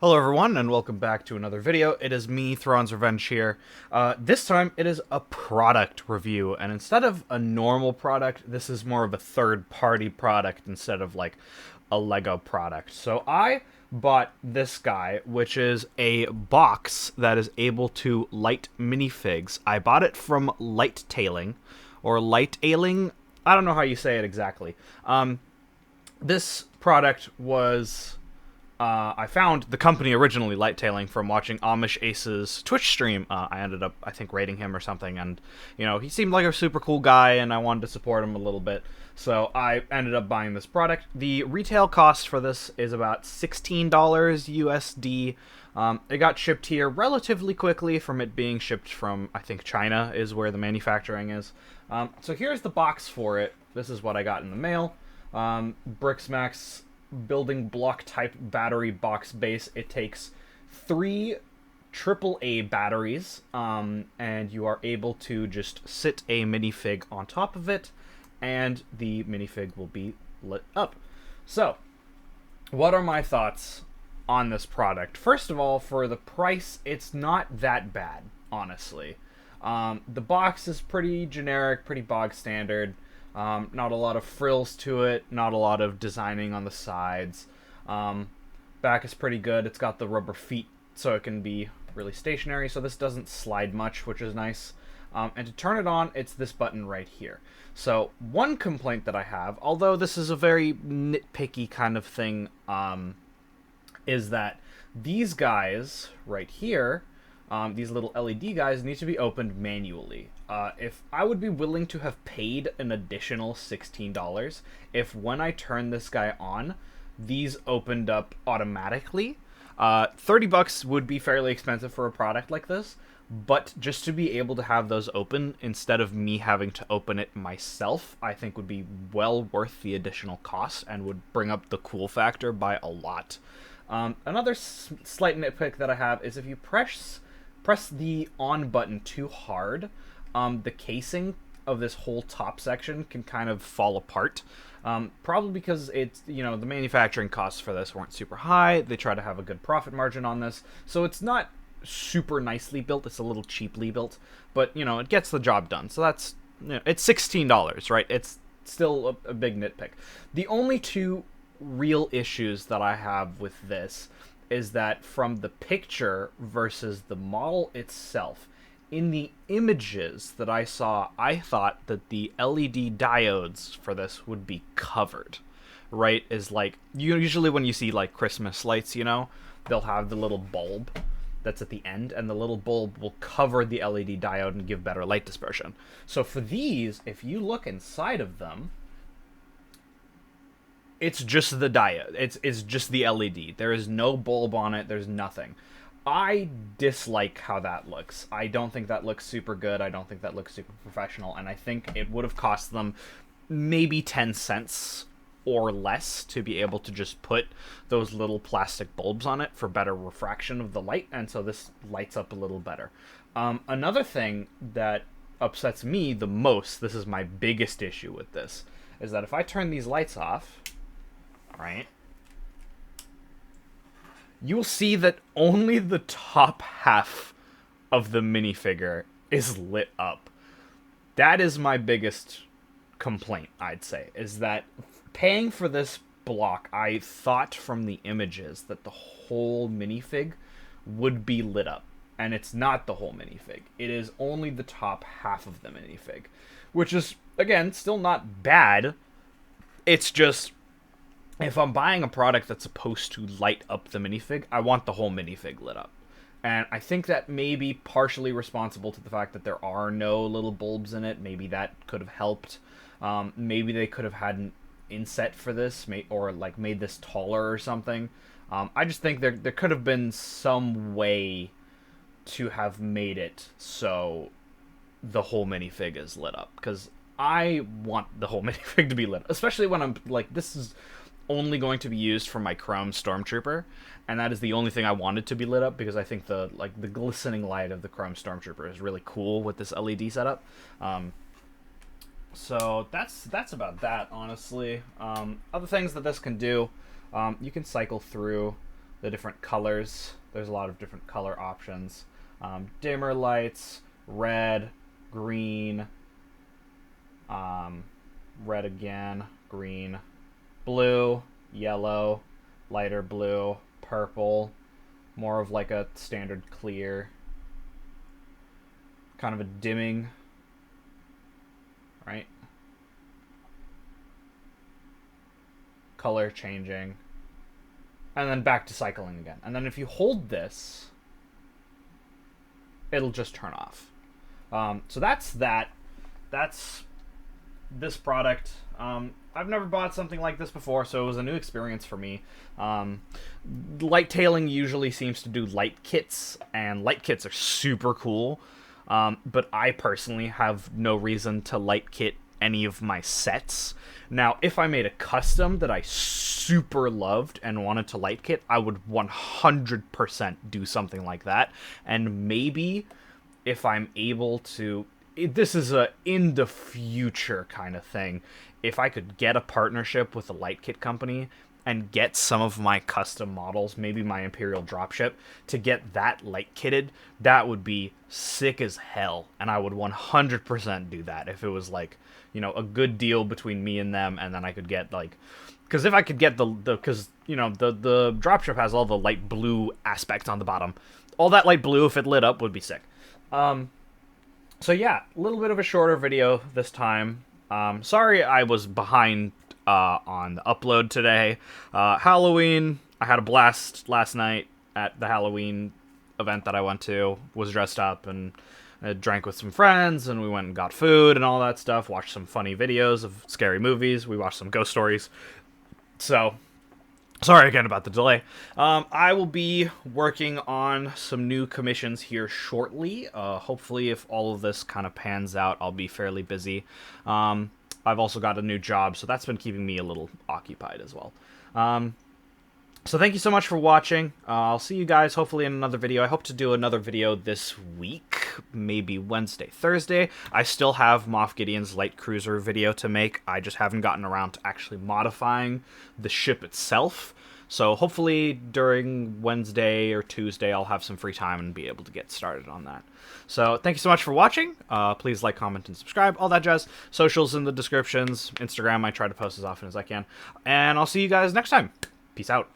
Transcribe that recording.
Hello everyone, and welcome back to another video. It is me, Thrawn's Revenge here. This time, it is a product review, and instead of a normal product, this is more of a third-party product instead of, like, a Lego product. So I bought this guy, which is a box that is able to light minifigs. I bought it from Lightailing, or Lightailing. I don't know how you say it exactly. This product was I found the company originally, Lightailing, from watching Amish Ace's Twitch stream. I ended up, I think, rating him or something, and, you know, he seemed like a super cool guy, and I wanted to support him a little bit, so I ended up buying this product. The retail cost for this is about $16 USD. It got shipped here relatively quickly from it being shipped from, I think, China is where the manufacturing is. So here's the box for it. This is what I got in the mail. Brixmax building block type battery box base. It takes 3 AAA batteries, and you are able to just sit a minifig on top of it, and the minifig will be lit up. So, what are my thoughts on this product? First of all, for the price, it's not that bad, honestly. The box is pretty generic, pretty bog standard. Not a lot of frills to it, not a lot of designing on the sides. Back is pretty good. It's got the rubber feet, so it can be really stationary, so this doesn't slide much, which is nice. And to turn it on, it's this button right here. So, one complaint that I have, although this is a very nitpicky kind of thing, is that these guys right here, these little LED guys, need to be opened manually. If I would be willing to have paid an additional $16 if when I turn this guy on, these opened up automatically. $30 would be fairly expensive for a product like this, but just to be able to have those open instead of me having to open it myself, I think would be well worth the additional cost and would bring up the cool factor by a lot. Another slight nitpick that I have is if you press the on button too hard, the casing of this whole top section can kind of fall apart. Probably because it's, you know, the manufacturing costs for this weren't super high. They try to have a good profit margin on this, so it's not super nicely built. It's a little cheaply built, but, you know, it gets the job done. So that's, you know, it's $16, right? It's still a big nitpick. The only two real issues that I have with this is that from the picture versus the model itself, in the images that I saw, I thought that the LED diodes for this would be covered, right? Is like, usually when you see like Christmas lights, you know, they'll have the little bulb that's at the end, and the little bulb will cover the LED diode and give better light dispersion. So for these, if you look inside of them, it's just the diode. It's just the LED. There is no bulb on it. There's nothing. I dislike how that looks. I don't think that looks super good. I don't think that looks super professional, and I think it would have cost them maybe 10 cents or less to be able to just put those little plastic bulbs on it for better refraction of the light, and so this lights up a little better. Another thing that upsets me the most, this is my biggest issue with this, is that if I turn these lights off, right, you'll see that only the top half of the minifigure is lit up. That is my biggest complaint, I'd say, is that paying for this block, I thought from the images that the whole minifig would be lit up. And it's not the whole minifig. It is only the top half of the minifig, which is, again, still not bad. It's just, if I'm buying a product that's supposed to light up the minifig, I want the whole minifig lit up. And I think that may be partially responsible to the fact that there are no little bulbs in it. Maybe that could have helped. Maybe they could have had an inset for this, or like made this taller or something. I just think there could have been some way to have made it so the whole minifig is lit up. Because I want the whole minifig to be lit up. Especially when I'm like, this is only going to be used for my Chrome Stormtrooper, and that is the only thing I wanted to be lit up, because I think the glistening light of the Chrome Stormtrooper is really cool with this LED setup. So that's about that, honestly. Other things that this can do, you can cycle through the different colors. There's a lot of different color options. Dimmer lights, red, green, red again, green, blue, yellow, lighter blue, purple, more of like a standard clear, kind of a dimming, right? Color changing, and then back to cycling again. And then if you hold this, it'll just turn off. So that's that. That's this product. I've never bought something like this before, so it was a new experience for me. Lighttailing usually seems to do light kits, and light kits are super cool. But I personally have no reason to light kit any of my sets. Now, if I made a custom that I super loved and wanted to light kit, I would 100% do something like that. And maybe if I'm able to... This is a in the future kind of thing. If I could get a partnership with a light kit company and get some of my custom models, maybe my Imperial dropship, to get that light kitted, that would be sick as hell. And I would 100% do that if it was like, you know, a good deal between me and them, and then I could get like... Because if I could get because, you know, the dropship has all the light blue aspects on the bottom. All that light blue, if it lit up, would be sick. So yeah, a little bit of a shorter video this time. Sorry I was behind on the upload today. Halloween, I had a blast last night at the Halloween event that I went to. Was dressed up and drank with some friends, and we went and got food and all that stuff. Watched some funny videos of scary movies. We watched some ghost stories. So... sorry again about the delay. I will be working on some new commissions here shortly. Hopefully, if all of this kind of pans out, I'll be fairly busy. I've also got a new job, so that's been keeping me a little occupied as well. So thank you so much for watching. I'll see you guys hopefully in another video. I hope to do another video this week, maybe Wednesday, Thursday. I still have Moff Gideon's light cruiser video to make. I just haven't gotten around to actually modifying the ship itself. So hopefully during Wednesday or Tuesday I'll have some free time and be able to get started on that. So thank you so much for watching. Please like, comment, and subscribe. All that jazz. Socials in the descriptions. Instagram, I try to post as often as I can. And I'll see you guys next time. Peace out.